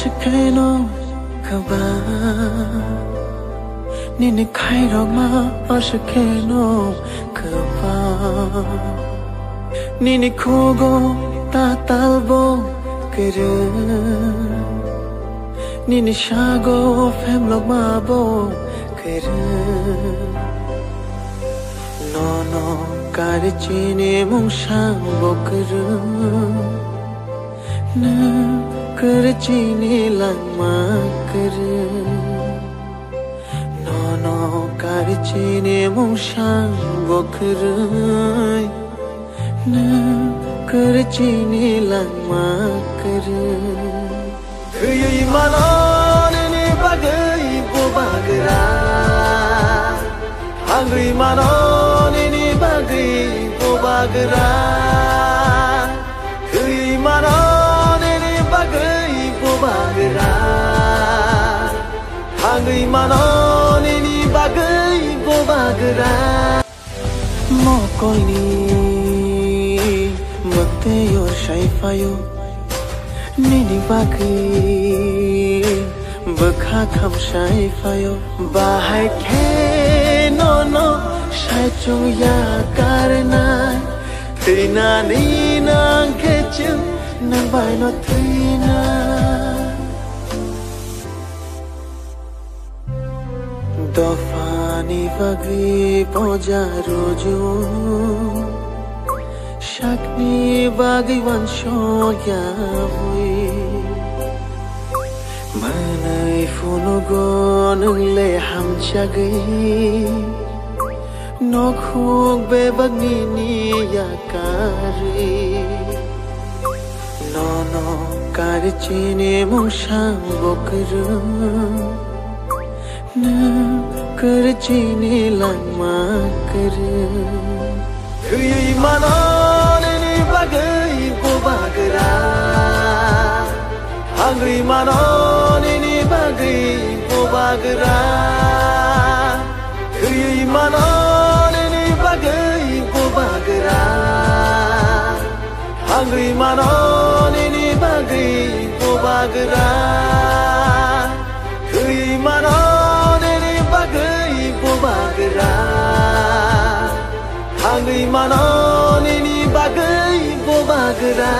aşkeno kaba nini khairogma aşkeno kaba nini khogo ta talbo kere nini shago femlogma bo kere no karchine mungsang bokru na karchine langma kru no karchine mungsang bokru na karchine langma kru khuyui manon ni bagai bo bagra hangui manon ni bagai bo bagra khuyui manon ni bagai bo bagra hangui manon ni bagai bo bagra mo koi ni magte yor shaifayo nini bagai bakha kham shaifayo bahai khe no shai chung ya karna tina ni nang khe chung nang bai no tina dofani bagai poja roju shakni bagai wan shoya hui manai funo gon le ham chagai nokhuk be bagni ni ya kari no karchine mungsang bokru na karchine langma kru khuyui manon ni bagai bo bagra hangui manon ni bagai bo bagra khuyui manon ni bagai bo bagra hangui manon ni bagai bo bagra khuyui manon ni bagai bo bagra hangui manon ni bagai bo bagra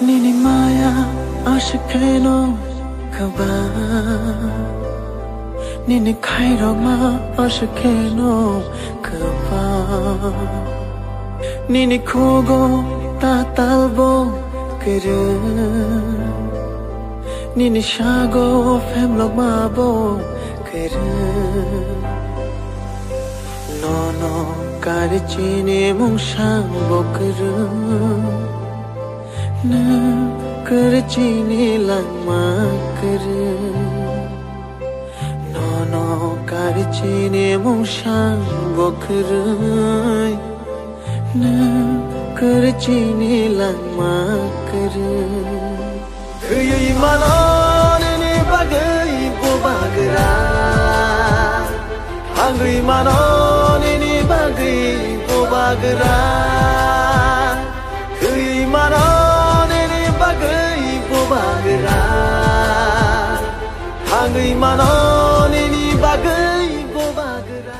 nini maya aşkeno kaba nini khairogma aşkeno kaba nini khogo ta talbo kere nini shago femlogma bo kere no karchine mungsang bokru na karchine langma kru no karchine mungsang bokru na karchine langma kru khuyui manon ni bagai bo bagra hangui manon ni bagai bo bagra khuyui manon ni bagai bo bagra hangui manon ni bagai bo bagra